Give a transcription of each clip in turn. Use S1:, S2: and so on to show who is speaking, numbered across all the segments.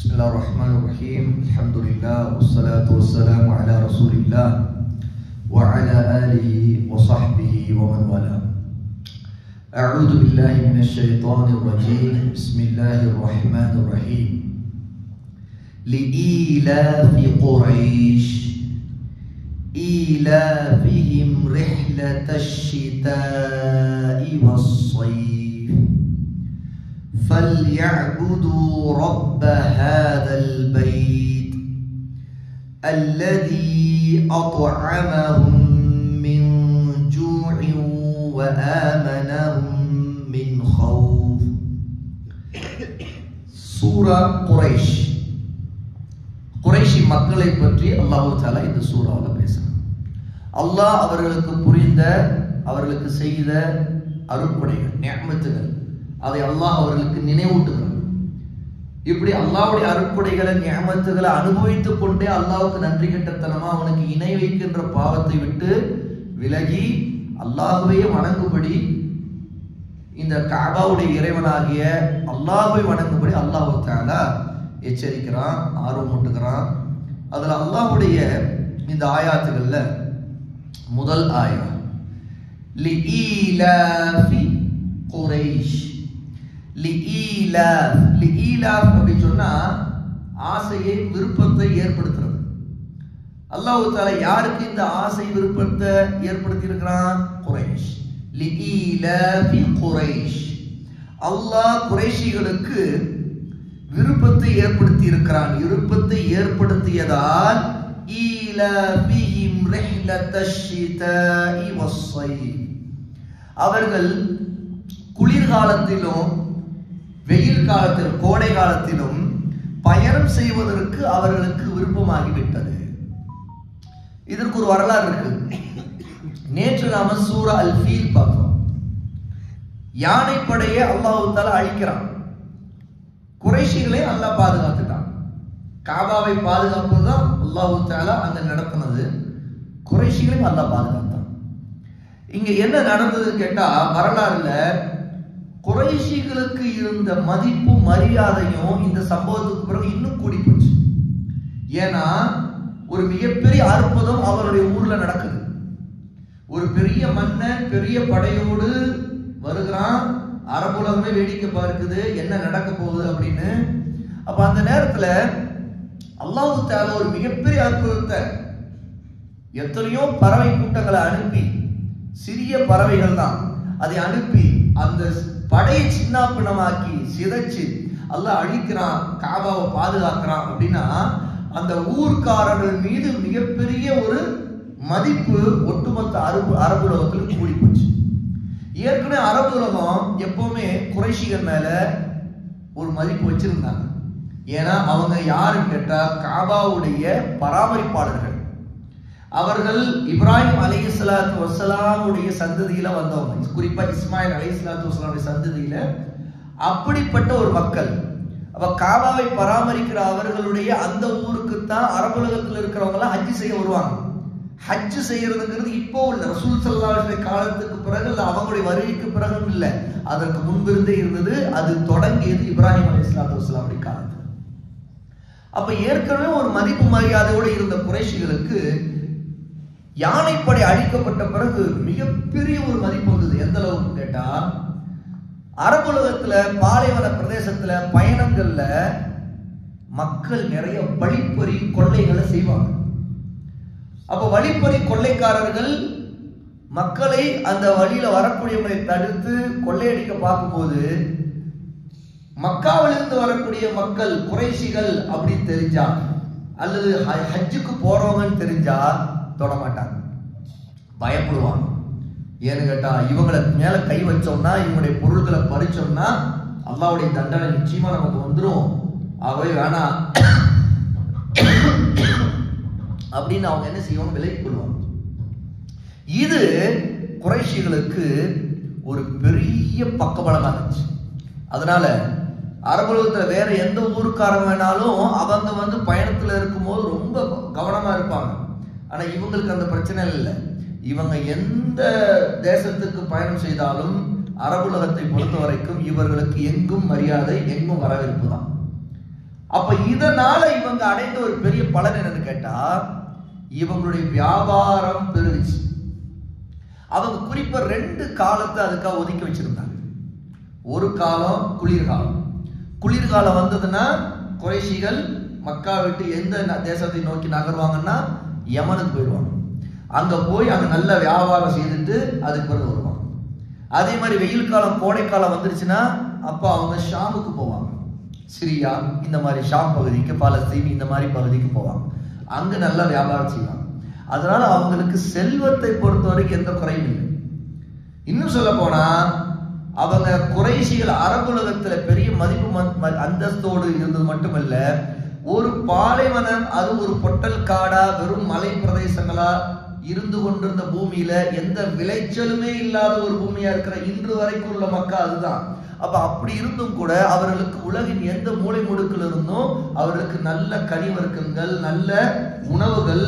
S1: بسم الله الرحمن الرحيم. الحمد لله والصلاة والسلام على رسول الله وعلى آله وصحبه ومن والاه. أعوذ بالله من الشيطان الرجيم. بسم الله الرحمن الرحيم. لإيلاف قريش إيلافهم رحلة الشتاء والصيف فليعبدوا رب هذا البيت الذي أطعمهم من جوع وآمنهم من خوف. சூரா குரைஷ். குரைஷி மக்களை பற்றி அல்லாஹ் தஆலா இந்த சூராவில் பேசுறார். அல்லாஹ் அவர்களுக்கு புரிந்த, அவர்களுக்கு செய்த அருட்கொடைகள், நிஅமத்துகள், அதை அல்லாஹ் அவர்களுக்கு நினைவூட்டுகிறார். இப்படி அல்லாஹ்வுடைய அருட்கொடைகளை, நிஅமத்துகளை அனுபவித்துக் கொண்டே அல்லாஹ்வுக்கு நன்றி கெட்டத்தனமா அவனுக்கு இணை வைக்கின்ற பாவத்தை விட்டு விலகி அல்லாஹ்வையே வணங்கும்படி, இந்த கஅபாவுடைய இறைவனாகிய அல்லாஹ்வை வணங்கும்படி அல்லாஹ் தஆலா எச்சரிக்கிறான், ஆர்வமூட்டுகிறான். அதுல அல்லாஹ்வுடைய இந்த ஆயாத்துகள்ல முதல் ஆயா லிஈலாஃபி குரைஷ். லிஈலாஃப் அப்படி சொன்னா ஆசையை, விருப்பத்தை ஏற்படுத்துறது. அல்லாஹ் தஆலா யாருக்கு இந்த ஆசை விருப்பத்தை ஏற்படுத்தி இருக்கிறான்? குரைஷ். லிஈலாஃபி குரைஷ். அல்லாஹ் குரைஷிகளுக்கு விருப்பத்தை ஏற்படுத்தி இருக்கிறான். விருப்பத்தை ஏற்படுத்தியதால் ஈலாஃபிஹிம் ரிஹ்லத்தஷ் ஷிதாஇ வஸ்ஸைஃப், அவர்கள் குளிர்காலத்திலும் வெயில் காலத்திலும் கோடை காலத்திலும் பயணம் செய்வதற்கு அவர்களுக்கு விருப்பமாகிவிட்டது. இதற்கு ஒரு வரலாறு இருக்கு. நேற்று நாம சூரா அல் ஃபீல் பார்த்தோம். யானைப்படையை அல்லாஹ் தஆலா அழிக்கிறான். குறைஷிகளை அல்லாஹ் பாதுகாத்துட்டான். காபாவை பாதுகாப்பதுதான் அல்லாஹ் தஆலா அங்க நடத்தினது. குறைஷிகளையும் அல்லாஹ் பாதுகாத்தான். இங்க என்ன நடந்தது கேட்டா, வரலாறுல குறைஷிகளுக்கு இருந்த மதிப்பும் மரியாதையும் இந்த சம்பவத்துக்கு பிறகு இன்னும் கூடி போச்சு. ஏன்னா ஒரு மிகப்பெரிய அற்புதம் அவருடைய ஊர்ல நடக்குது. ஒரு பெரிய மன்னன் பெரிய படையோடு வருகிறான். அரபுலகமே வேடிக்கை பார்க்குது என்ன நடக்க போகுது அப்படின்னு. அப்ப அந்த நேரத்துல அல்லாஹ் தஆலா ஒரு மிகப்பெரிய அற்புதத்தை, எத்தனையோ பறவை கூட்டங்களை அனுப்பி, சிறிய பறவைகள் தான், அதை அனுப்பி அந்த படையை சின்னாபின்னமாக்கி சிதைச்சு அல்லாஹ் அழிக்கிறான், காபாவை பாதுகாக்கிறான். அப்படின்னா அந்த ஊர்க்காரர்கள் மீது மிகப்பெரிய ஒரு மதிப்பு ஒட்டுமொத்த அரபு உலகத்தில் கூடி போச்சு. ஏற்கனவே அரபு உலகம் எப்பவுமே குறைஷிகள் மேல ஒரு மதிப்பு வச்சிருந்தாங்க. ஏன்னா அவங்க யாருன்னு கேட்டா காபாவுடைய பராமரிப்பாளர்கள். அவர்கள் இப்ராஹிம் அலைஹிஸ்ஸலாத்து வஸ்ஸலாமுடைய சந்ததியில வந்தவங்க, குறிப்பா இஸ்மாயில் அலைஹிஸ்ஸலாத்து வஸ்ஸலாமுடைய சந்ததியில. அப்படிப்பட்ட ஒரு மக்கள். அப்ப காபாவை பராமரிக்கிற அவர்களுடைய அந்த ஊருக்கு தான் அரபுலகத்தில் இருக்கிறவங்க எல்லாம் ஹஜ் செய்ய வருவாங்க. ஹஜ் செய்யறதுங்கிறது இப்போ இல்ல, ரசூல் ஸல்லல்லாஹு அலைஹி வஸல்லம் காலத்துக்கு பிறகு இல்ல, அவங்களுடைய வருகைக்கு பிறகு இல்ல, அதற்கு முன்பிருந்தே இருந்தது. அது தொடங்கியது இப்ராஹிம் அலைஹிஸ்ஸலாத்து வஸ்ஸலாமுடைய காலத்துல. அப்ப ஏற்கனவே ஒரு மதிப்பு மரியாதையோடு இருந்த குறைஷிகளுக்கு யானைப்படை அழிக்கப்பட்ட பிறகு மிகப்பெரிய ஒரு மதிப்பு வந்தது. எந்த அளவுக்கு கேட்டா, அரபுலகத்துல பாலைவன பிரதேசத்துல பயணங்கள்ல மக்கள் நிறைய வழிப்பறி கொள்ளைகளை செய்வாங்க. அப்ப வழிப்பறி கொள்ளைக்காரர்கள் மக்களை அந்த வழியில வரக்கூடியவங்களை தடுத்து கொள்ளையடிக்க பார்க்கும்போது, மக்காவிலிருந்து வரக்கூடிய மக்கள் குறைஷிகள் அப்படின்னு தெரிஞ்சா, அல்லது ஹஜ்ஜுக்கு போறவங்கன்னு தெரிஞ்சா தொட மாட்டாங்க, பயப்படுவாங்க. ஏன்னு கேட்டா, இவங்களை மேல கை வச்சோம்னா, இவங்களுடைய பொருட்களை பறிச்சோம்னா அல்லாஹ்வுடைய தண்டனை நிச்சயமா நமக்கு வந்துடும், ஆகவே வேணாம் அப்படின்னு அவங்க என்ன செய்வாங்க, விலகி கொள்வாங்க. இது குறைஷிகளுக்கு ஒரு பெரிய பக்கபலமா இருந்துச்சு. அதனால அரபுலகத்துல வேற எந்த ஊருக்காரங்க வேணாலும் அவங்க பயணத்துல இருக்கும்போது ரொம்ப கவனமா இருப்பாங்க. ஆனா இவங்களுக்கு அந்த பிரச்சனை இல்லை. இவங்க எந்த தேசத்துக்கு பயணம் செய்தாலும் அரபுலகத்தை பொறுத்த வரைக்கும் இவர்களுக்கு எங்கும் மரியாதை, எங்கும் வரவேற்பு தான். அப்ப இதனால இவங்க அடைந்த ஒரு பெரிய பலன் என்னன்னு கேட்டா, இவங்களுடைய வியாபாரம் பெருகிச்சு. அவங்க குறிப்பா 2 காலத்தை அதுக்காக ஒதுக்கி வச்சிருந்தாங்க. ஒரு காலம் குளிர்காலம். குளிர்காலம் வந்ததுன்னா குறைஷிகள் மக்கா விட்டு எந்த தேசத்தை நோக்கி நகர்வாங்கன்னா யமனுக்கு போயிடுவாங்க. அங்க போய் அங்க நல்ல வியாபாரம் செய்துட்டு அதுக்கு பிறகு வருவாங்க. அதே மாதிரி வெயில் காலம் கோடை காலம் வந்துருச்சுன்னா அப்ப அவங்க ஷாமுக்கு போவாங்க. சிரியா இந்த மாதிரி ஷாம் பகுதிக்கு, பாலஸ்தீன் இந்த மாதிரி பகுதிக்கு போவாங்க. அங்க நல்ல வியாபாரம் செய்வாங்க. அதனால அவங்களுக்கு செல்வத்தை பொறுத்த வரைக்கும் எந்த குறையும் இல்லை. இன்னும் சொல்ல போனா அவங்க குறைஷிகள் அரபுலகத்துல பெரிய மதிப்பு அந்தஸ்தோடு இருந்தது மட்டுமல்ல, ஒரு பாலைவனம், அது ஒரு பொட்டல் காடா வெறும் மலை பிரதேசங்களா இருந்து கொண்டிருந்த பூமியில எந்த விளைச்சலுமே இல்லாத ஒரு பூமியா இருக்கிற இன்று வரைக்கும் உள்ள மக்கள் அதுதான். அப்ப அப்படி இருந்தும் கூட அவர்களுக்கு உலகின் எந்த மூலை முடுக்கில் இருந்தும் அவர்களுக்கு நல்ல கனிவர்க்கங்கள், நல்ல உணவுகள்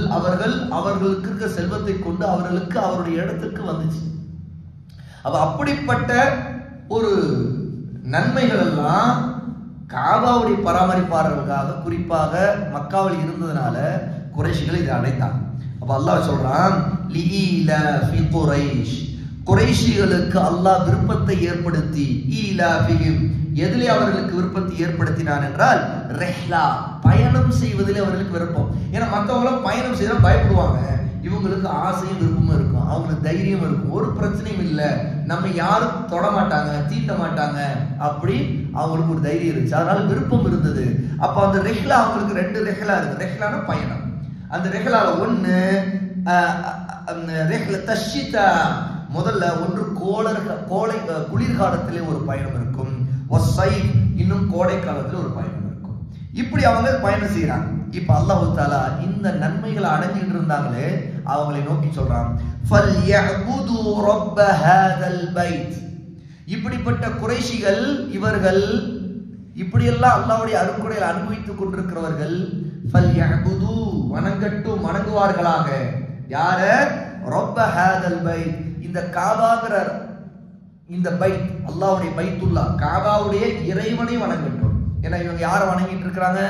S1: அவர்களுக்கு இருக்க செல்வத்தை கொண்டு அவர்களுக்கு அவருடைய இடத்துக்கு வந்துச்சு. அப்ப அப்படிப்பட்ட ஒரு நன்மைகள் எல்லாம் காபாவுடைய பராமரிப்பாளர்களுக்காக குறிப்பாக மக்காவில் இருந்ததுனால குறைஷிகள் இதை அடைந்தாங்க. அப்ப அல்லாஹ் சொல்றான், லீலாஃபி குரைஷ், குறைஷிகளுக்கு அல்லாஹ் விருப்பத்தை ஏற்படுத்தி, ஈலாஃபிஹிம், எதிலே அவர்களுக்கு விருப்பத்தை ஏற்படுத்தினான் என்றால் ரெஹ்லா, பயணம் செய்வதிலே அவர்களுக்கு விருப்பம். ஏன்னா மற்றவங்களும் பயணம் செய்ய பயப்படுவாங்க, இவங்களுக்கு ஆசையும் விருப்பமும் இருக்கும், அவங்களுக்கு தைரியம் இருக்கும், ஒரு பிரச்சனையும் இல்லை, நம்ம யாரும் தொட மாட்டாங்க, தீண்ட மாட்டாங்க, அப்படி அவங்களுக்கு ஒரு தைரியம் இருந்துச்சு. அதனால விருப்பம் இருந்தது. அப்ப அந்த ரெஹ்லா அவங்களுக்கு 2 ரெஹ்லா இருக்கு. ரெஹ்லான பயணம். அந்த ரெஹ்லால ஒண்ணு ரெஹ்ல தஷ்ஷிதா, முதல்ல ஒன்று குளிர்காலத்திலே ஒரு பயணம் இருக்கும், இன்னும் கோடை காலத்துல ஒரு பயணம் இருக்கும். இப்படி அவங்க பயணம் செய்யறாங்க. இப்ப அல்லாஹ் தஆலா இந்த நன்மைகளை அடைஞ்சிட்டு இருந்தாங்களே அவங்களை நோக்கி சொல்றான், ஃபல்யஅபுது ரப்ப ஹாதல் பைத். இப்படிப்பட்ட குறைஷிகள், இவர்கள் இப்படியெல்லாம் அல்லாஹ்வுடைய அருட்கொடையை அனுபவித்துக் கொண்டிருக்கிறவர்கள், ஃபல்யஅபுது, வணங்கட்டும், வணங்குவார்களாக. யார? ரப்ப ஹாதல் பைத், இந்த காபாங்கிற இந்த பைத், அல்லாஹ்வுடைய பைத்துல்லா, காபாவுடைய இறைவனை வணங்கட்டும். ஏன்னா இவங்க யாரை வணங்கிட்டு இருக்கிறாங்க?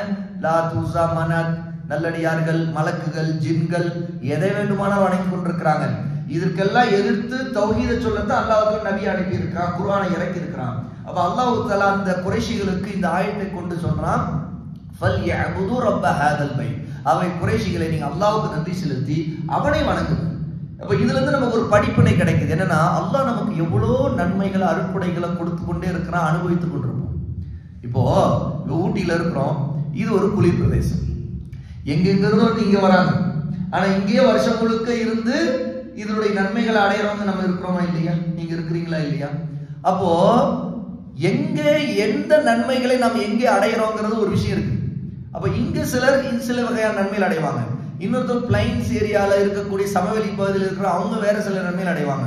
S1: லாத், உஸா, மனாத், நல்லடியார்கள், மலக்குகள், ஜின்கள், எதை வேண்டுமானாலும் வணங்கி கொண்டிருக்கிறாங்க. இதற்கெல்லாம் எதிர்த்து தௌஹீதை சொல்லத்தான் அல்லாஹ் நபி அனுப்பி இருக்கிறான், குர்ஆனை இறக்கி இருக்கிறான். அப்ப அல்லாஹ் தஆலா அந்த குறைஷிகளுக்கு இந்த ஆயத்தை கொண்டு சொல்றான், ஃபல்யஅபுது ரப்ப ஹாதல் பைத், அவை குறைஷிகளை நீங்க அல்லாஹ்வுக்கு நன்றி செலுத்தி அவனை வணங்குங்க. அப்ப இதுல இருந்து நமக்கு ஒரு படிப்பினை கிடைக்குது. என்னன்னா அல்லாஹ் நமக்கு எவ்வளவு நன்மைகளை அருட்கொடைகளை கொடுத்து கொண்டே இருக்கிறான், அனுபவித்துக் கொண்டிருப்போம். இப்போ ஊட்டியில இருக்கிறோம், இது ஒரு குளிர் பிரதேசம், எங்கெங்கிருந்தோ இங்க வராங்க. ஆனா இங்கேயே வருஷம் முழுக்க இருந்து இதனுடைய நன்மைகளை அடையறவங்க நம்ம இருக்கிறோமா இல்லையா? நீங்க இருக்கிறீங்களா இல்லையா? அப்போ எங்க எந்த நன்மைகளை நம்ம எங்கே அடையறோங்கிறது ஒரு விஷயம் இருக்கு. அப்ப இங்க சிலர் சில வகையான நன்மைகள் அடைவாங்க, இன்னொருத்தர் பிளைன்ஸ் ஏரியால இருக்கக்கூடிய சமவெளி பகுதியில் இருக்கிற அவங்க வேற சில நன்மைகள் அடைவாங்க.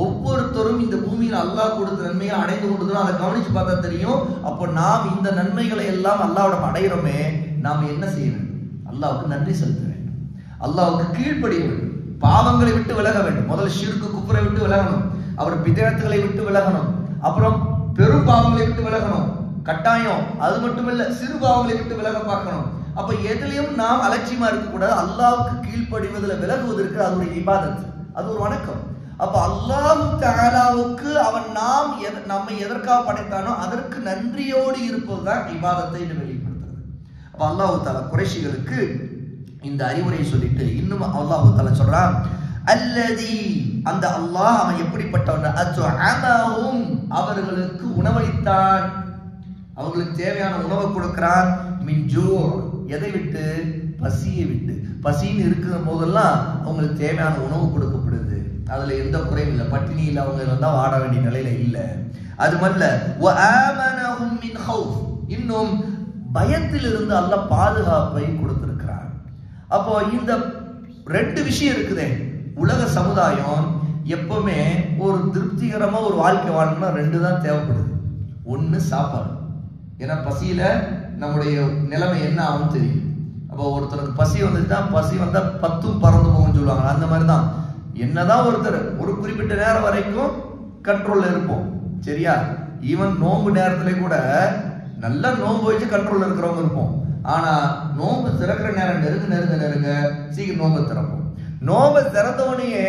S1: ஒவ்வொருத்தரும் இந்த பூமியில் அல்லாஹ் கொடுத்த நன்மையை அடைந்து கொண்டுதான், அதை கவனிச்சு பார்த்தா தெரியும். அப்போ நாம் இந்த நன்மைகளை எல்லாம் அல்லாஹ்விடம் அடைகிறோமே, நாம் என்ன செய்ய வேண்டும்? அல்லாஹ்வுக்கு நன்றி செலுத்த வேண்டும், அல்லாஹ்வுக்கு கீழ்ப்படிய வேண்டும், பாவங்களை விட்டு விலக வேண்டும். முதல்ல ஷிர்க் குஃப்ரை விட்டு விலகணும், அப்புறம் பிதஅத்துகளை விட்டு விலகணும், அப்புறம் பெரும் பாவங்களை விட்டு விலகணும் கட்டாயம். அது மட்டுமல்ல, சிறு பாவங்களை விட்டு விலக பார்க்கணும். அப்ப எதிலையும் நாம் அலட்சியமா இருக்கக்கூடாது. அல்லாஹ்வுக்கு கீழ்ப்படிவதில் விலகுவதற்கு அது ஒரு இபாதத், அது ஒரு வணக்கம். அப்ப அல்லாஹ் தஆலாவுக்கு அவன் நம்மை எதற்காக படைத்தானோ அதற்கு நன்றியோடு இருப்பதுதான் இபாதத்தை என்று வெளிப்படுத்துறது. அப்ப அல்லாஹ் தஆலா குறைஷிகளுக்கு இந்த அறிவுரையை சொல்லிட்டு இன்னும் அல்லாஹ் தஆலா சொல்றான், அல்லதி, அந்த அல்லாஹ் அவன் எப்படிப்பட்டவன், அத்அமஹும், அவர்களுக்கு உணவளித்தான், அவங்களுக்கு தேவையான உணவை கொடுக்கிறான், மின் ஜூ, எதை விட்டு? பசியை விட்டு. பசின்னு இருக்கிற போதெல்லாம் அவங்களுக்கு தேவையான உணவு கொடுக்கப்படுது, அதுல எந்த குறையும் இல்லை, பட்டினியில் அவங்க இருந்தா வாட வேண்டிய நிலையில இல்லை. அது மட்டும் வஆமனஹும் மின் ஹௌஃப், இன்னும் பயத்திலிருந்து அல்லாஹ் பாதுகாப்பை கொடுத்திருக்கிறான். அப்போ இந்த 2 விஷயம் இருக்குதே. உலக சமுதாயம் எப்பவுமே ஒரு திருப்திகரமா ஒரு வாழ்க்கை வாழணும்னா 2 தான் தேவைப்படுது. ஒண்ணு சாப்பாடு, ஏன்னா பசியில நம்முடைய நிலைமை என்ன ஆகும் தெரியும். அப்போ ஒருத்தருக்கு பசி வந்துச்சுன்னா, பசி வந்தா 10 பறந்து போகும்னு சொல்லுவாங்க. அந்த மாதிரிதான் என்னதான் ஒருத்தர் ஒரு குறிப்பிட்ட நேரம் வரைக்கும் கண்ட்ரோல்ல இருப்போம், சரியா? ஈவன் நோம்பு நேரத்துல கூட நல்லா நோன்பு வச்சு கண்ட்ரோல் இருக்கிறவங்க இருப்போம். ஆனா நோன்பு திறக்கிற நேரம் நெருங்க சீக்கிரம் நோன்பு திறப்போம். நோன்பை திறந்தவனையே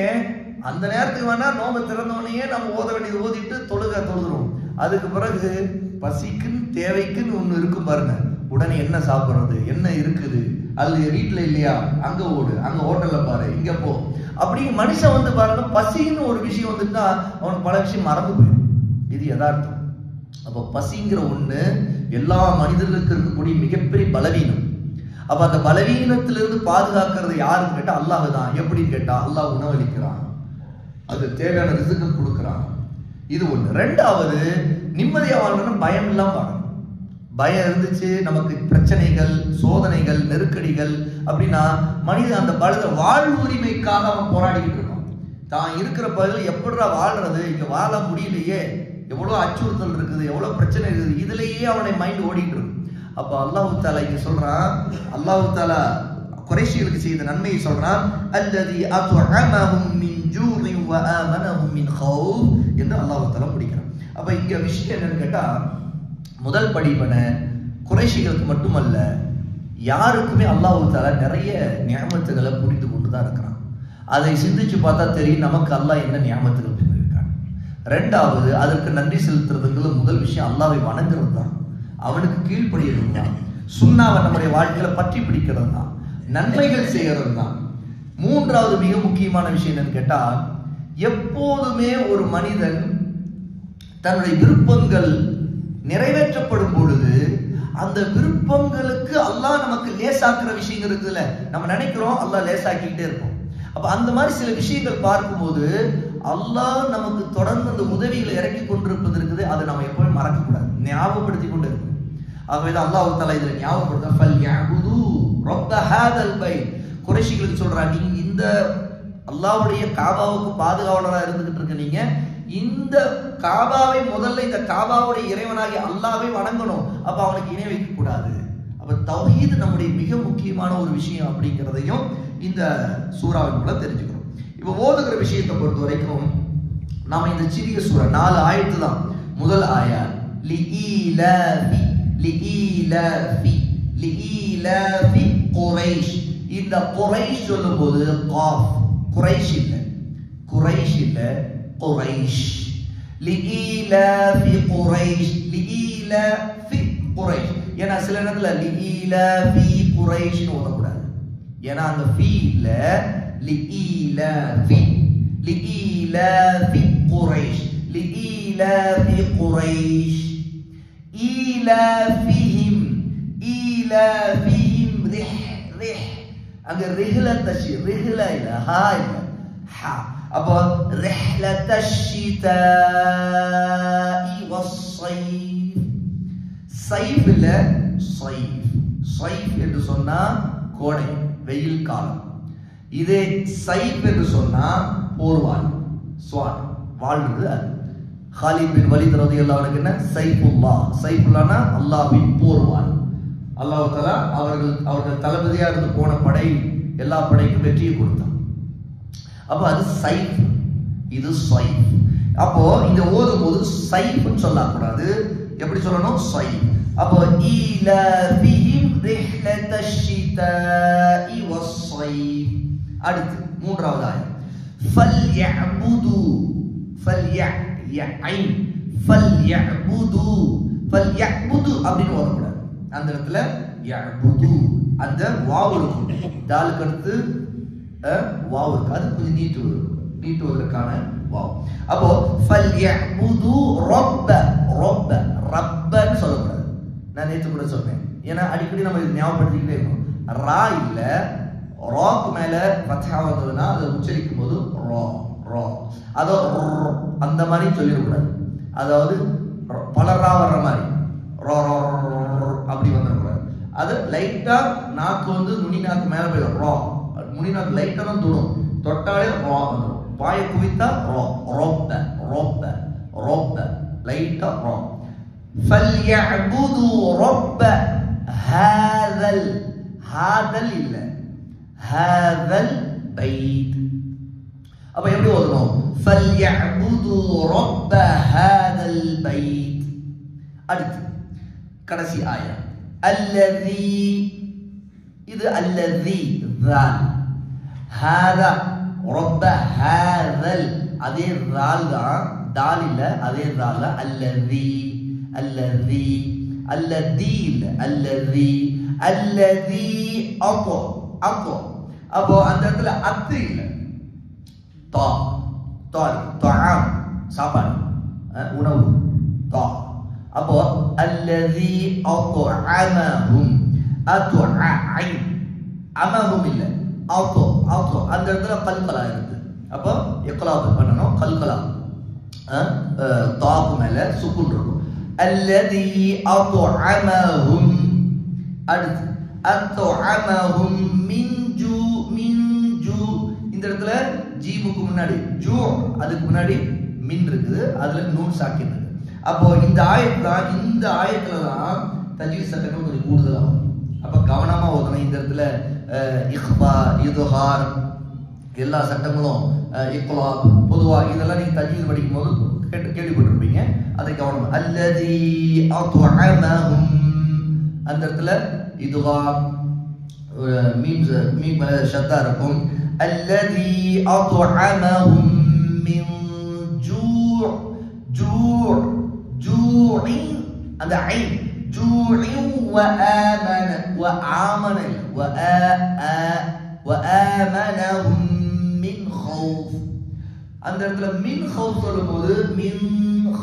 S1: அந்த நேரத்துக்கு வேணா நோன்பை திறந்தவனையே நம்ம ஓத வேண்டியது ஓதிட்டு தொழுதுருவோம். அதுக்கு பிறகு பசிக்குன்னு தேவைக்குன்னு ஒண்ணு இருக்கும் பாருங்க, உடனே என்ன சாப்பிடுறது, என்ன இருக்குது, அது வீட்டுல இல்லையா, அங்க ஓடு, அங்க ஹோட்டல்ல பாரு, இங்க போ. அப்படி மனுஷன் பாருங்க, பசின்னு ஒரு விஷயம் வந்துட்டா அவனுக்கு பல விஷயம் மறந்து போயிடும். இது யதார்த்தம். அப்ப பசிங்கிற ஒண்ணு எல்லா மனிதர்களுக்கு இருக்கக்கூடிய மிகப்பெரிய பலவீனம். அப்ப அந்த பலவீனத்திலிருந்து பாதுகாக்கிறது யாருன்னு கேட்டா அல்லாஹ் தான். எப்படின்னு கேட்டா அல்லாஹ் உணவளிக்கிறான், அது தேவையான ரிஸ்க் கொடுக்கிறான். இது ஒண்ணு. ரெண்டாவது, நிம்மதியா வாழணும், பயம் இல்லாம வாழணும். பயம் இருந்துச்சு, நமக்கு பிரச்சனைகள், சோதனைகள், நெருக்கடிகள் அப்படின்னா மனிதன் அந்த வாழ்வு உரிமைக்காக அவன் போராடிக்கிட்டு இருக்கான். தான் இருக்கிற பகுதியில் எப்படிடா வாழ்றது, இங்க வாழ முடியலையே, எவ்வளவு அச்சுறுத்தல் இருக்குது, எவ்வளவு பிரச்சனை இருக்குது, இதுலயே அவனை மைண்ட் ஓடிட்டு இருக்கு. அப்ப அல்லாஹ் தஆலா இங்க சொல்றான், அல்லாஹ் தஆலா குறைஷிகளுக்கு செய்த நன்மையை சொல்றான், அல்லதி அத்அமஹும் மின் ஜூஇன் வ ஆமனஹும் மின் கௌஃப் என்று அல்லாஹ் தஆலா முடிக்கிறான். அப்ப இங்க விஷயம் என்னன்னு கேட்டா, முதல் படிப்பன குறைஷிகளுக்கு மட்டுமல்ல, யாருக்குமே அல்லாஹ் தஆலா நிறைய நியமத்துகளை புரிந்து கொண்டுதான் இருக்கிறான். அதை சிந்திச்சு பார்த்தா தெரியும் நமக்கு அல்லாஹ் என்ன நியமத்துகள் பண்ணியிருக்கான். ரெண்டாவது, அதற்கு நன்றி செலுத்துறதுங்கிறது முதல் விஷயம் அல்லாஹ்வை வணங்குறது தான், அவனுக்கு கீழ்ப்படியறது தான், சுன்னாவை நம்முடைய வாழ்க்கையில பற்றி பிடிக்கிறது தான், நன்மைகள் செய்யறது தான். மூன்றாவது மிக முக்கியமான விஷயம் என்னன்னு கேட்டா, எப்போதுமே ஒரு மனிதன் தன்னுடைய விருப்பங்கள் நிறைவேற்றப்படும் பொழுது அந்த விருப்பங்களுக்கு அல்லாஹ் நமக்கு லேசாக்குற விஷயங்கள் இருக்குல்ல, நம்ம நினைக்கிறோம் அல்லாஹ் லேசாக்கிட்டே இருப்போம். அப்ப அந்த மாதிரி சில விஷயங்கள் பார்க்கும்போது அல்லாஹ் நமக்கு தொடர்ந்து அந்த உதவிகளை இறக்கி கொண்டிருப்பது இருக்குது, அதை நம்ம எப்பவுமே மறக்க கூடாது, ஞாபகப்படுத்தி கொண்டு இருக்கணும். ஆகவேதான் அல்லாஹ் தஆலா இதுல ஞாபகப்படுத்த ஃபல்யஅபுது ரப்ப ஹாதல் பைத். குறைஷிகளுக்கு சொல்றாங்க, நீங்க இந்த அல்லாஹ்வுடைய காபாவுக்கு பாதுகாவலரா இருந்துகிட்டு இருக்க, நீங்க இந்த காபாவை முதல்ல இந்த காபாவுடைய இறைவனாகி அல்லாஹ்வை வணங்கணும். அப்ப அவனுக்கு இணை வைக்க கூடாது. அப்ப தௌஹீத் நம்முடைய மிக முக்கியமான ஒரு விஷயம் அப்படிங்கிறதையும் இந்த சூறாவின் மூலம் தெரிஞ்சுக்கணும். இப்ப ஓதுகிற விஷயத்தை பொறுத்த வரைக்கும் நாம இந்த சிறிய சூறா 4 ஆயத்து தான். முதல் ஆயா லிஈலாஃபி லிஈலாஃபி லிஈலாஃபி குரைஷ். இந்த குரைஷ் சொல்லும்போது காஃப், குரைஷ் இல்ல, குரைஷ் இல்ல, குரைஷ். லிஈலாஃபி குரைஷ், லிஈலாஃபி குரைஷ். ஏன்னா சில நேரத்துல லிஈலாஃபி குரைஷ்னு ஓதக்கூடாது, ஏன்னா அந்த ஃபீ இல்ல, லிஈலாஃபி லிஈலாஃபி குரைஷ் லிஈலாஃபி குரைஷ் ஈலாஃபிஹிம் ஈலாஃபிஹிம் ரிஹ். அங்க ரிஹ்லத்தஷி, ரிஹ்ல இல்ல, ஹா இல்ல, ஹா. அப்போ ரிஹ்லத்தஷிதாஇ வஸ்ஸைஃப், சைஃப் இல்ல, சைஃப். சைஃப் என்று சொன்னா கோடை, வெயில் காலம். இதே சைஃப் என்று சொன்னா போர்வாள், ஸ்வாட், வாழ்றது. அது காலித் பின் வலீத் ரலியல்லாஹு அன்ஹு என்ன சைஃபுல்லாஹ், சைஃபுல்லாஹ்னா அல்லாஹ்வின் போர்வாள். அல்லாஹ் தஆலா அவர்கள் தளபதியா இருந்து போன படை, எல்லா படைக்கும் வெற்றியை கொடுத்தான். அப்ப அது சைஃப், இது சைஃப். அப்போ இங்க ஓதும்போது சைஃப்னு சொல்லக்கூடாது, எப்படி சொல்லணும், சைஃப். அப்போ ஈலாஃபிஹிம் ரிஹ்லத்தஷிதாஇ வஸ்ஸைஃப். அடுத்து மூன்றாவது ஆயத் ஃபல்யஅபுது, ஃபல்யஅயின் ஃபல்யஅபுது, ஃபல்யஅபுது அப்படின்னு ஓதக்கூடாது. அந்த இடத்துல யஅபுது அந்த வாவ் இருக்கும், தாலுக்கு அடுத்து வாவ் இருக்கு, அது கொஞ்சம் நீட்டுவதற்கான வாவ். அப்போ ஃபல்யஅபுது ரப்ப, ரப்ப ரப்பன்னு சொல்லக்கூடாது. நான் நேற்று கூட சொன்னேன், ஏன்னா அடிக்கடி நம்ம இது ஞாபகப்படுத்திக்கிட்டே இருக்கோம். ரா இல்ல, ராக்கு மேல ஃபத்ஹா வந்ததுன்னா அதை உச்சரிக்கும் போது ரா ரா, அதோ அந்த மாதிரி சொல்லிடக்கூடாது. அதாவது பல ரா வர்ற மாதிரி ரா ரா அப்படி வந்துடக்கூடாது. அது லைட்டா நாக்கு நுனி நாக்கு மேல போயிடும், ரா. நுனி நாக்கு லைட்டா தான் தூடும், தொட்டாலே ரா வந்துடும். வாயை குவித்தா ரா, ரொப்ப ரொப்ப ரொப்ப, லைட்டா ரா. فَلْيَعْبُدُوا رَبَّ هَذَا هَذَا இல்ல, هَذَا الْبَيْتِ. அப்ப எப்படி ஓதணும், فَلْيَعْبُدُوا رَبَّ هَذَا الْبَيْتِ. அடுத்து கடைசி ஆயா அல்லதி, இது அல்லதி தால், ஹாதா ரப்ப ஹாதல், அதே தால் தான், தால் இல்ல, அதே தால் தான், அல்லதி அல்லதி அல்லதி இல்ல, அல்லதி அல்லதி அப்போ அப்போ அப்போ அந்த இடத்துல அத்து இல்ல, தா தால் தாம் சாப்பாடு உணவு தா. அப்போ அல்லதி அத்அமஹும், அத்அஐ அமஹும் இல்ல, அத்தோ அத்தோ அந்த இடத்துல கல்கலா இருக்கு. அப்போ இக்லாப் பண்ணணும், கல்கலா தாக்கு மேல சுக்குன் இருக்கும். அல்லதி அத்அமஹும், அடுத்து அத்அமஹும் மின் ஜூ, மின் ஜூ, இந்த இடத்துல ஜீமுக்கு முன்னாடி ஜூ, அதுக்கு முன்னாடி மின் இருக்குது, அதுல நூன் சாக்கின் இருக்கு. அப்போ இந்த ஆயத்து தான், இந்த ஆயத்துல தான் தஜ்வீத் சட்டங்கள் கொஞ்சம் கூடுதலாகும். அப்ப கவனமா ஓதணும். இந்த இடத்துல இக்பா, இதுஹார், எல்லா சட்டங்களும் இக்லாப், பொதுவா இதெல்லாம் நீங்க தஜ்வீத் படிக்கும் போது கேள்விப்பட்டிருப்பீங்க, அதை கவனம். அல்லதி அத்அமஹும், அந்த இடத்துல இதுஹார், மீம் ஷத்தா இருக்கும். அல்லதி அத்அமஹும் மின் ஜூ, ஜூ ஜூஇன், அந்த ஐன் ஜூஇன் வஆமன, வஆமன வஆமனஹும் மின் ஹௌஃப். அந்த இடத்துல மின் ஹௌஃப் சொல்லும்போது மின்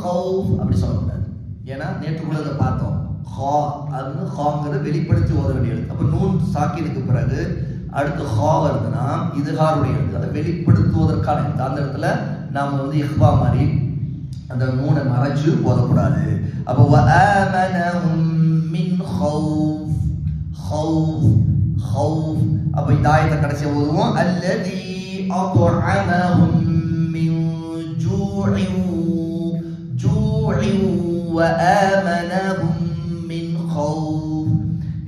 S1: ஹௌஃப் அப்படி சொல்லக்கூடாது. ஏன்னா நேற்று கூட அதை பார்த்தோம், ஹா அது ஹாங்கிறது வெளிப்படுத்தி ஓத வேண்டிய எழுத்து. அப்ப நூன் சாக்கினுக்கு பிறகு அடுத்து ஹா வருதுன்னா இதுகாருடைய எழுத்து, அதை வெளிப்படுத்துவதற்கான எழுத்து. அந்த இடத்துல நாம வந்து இஹ்பா மாதிரி அந்த நூனை மறைச்சு ஓதக்கூடாது. அப்போ வஆமனஹும் மின் ஹௌஃப், ஹௌஃப் ஹௌஃப். அப்ப இந்த ஆயத்தை கடைசியா ஓதுவோம். அல்லதி அத்அமஹும் மின் ஜூஇன், ஜூஇன் வஆமனஹும் மின் ஹௌஃப்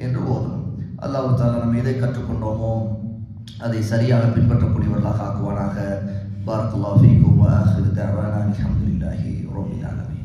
S1: என்று ஓதணும். அல்லாஹ் தஆலா நம்ம எதை கற்றுக்கொண்டோமோ அதை சரியாக பின்பற்றக்கூடியவர்களாக ஆக்குவானாக. பாரக்கல்லாஹு ஃபீக்கும் வ ஆகிரு தஅவானா அல்ஹம்துலில்லாஹி ரப்பில் ஆலமீன்.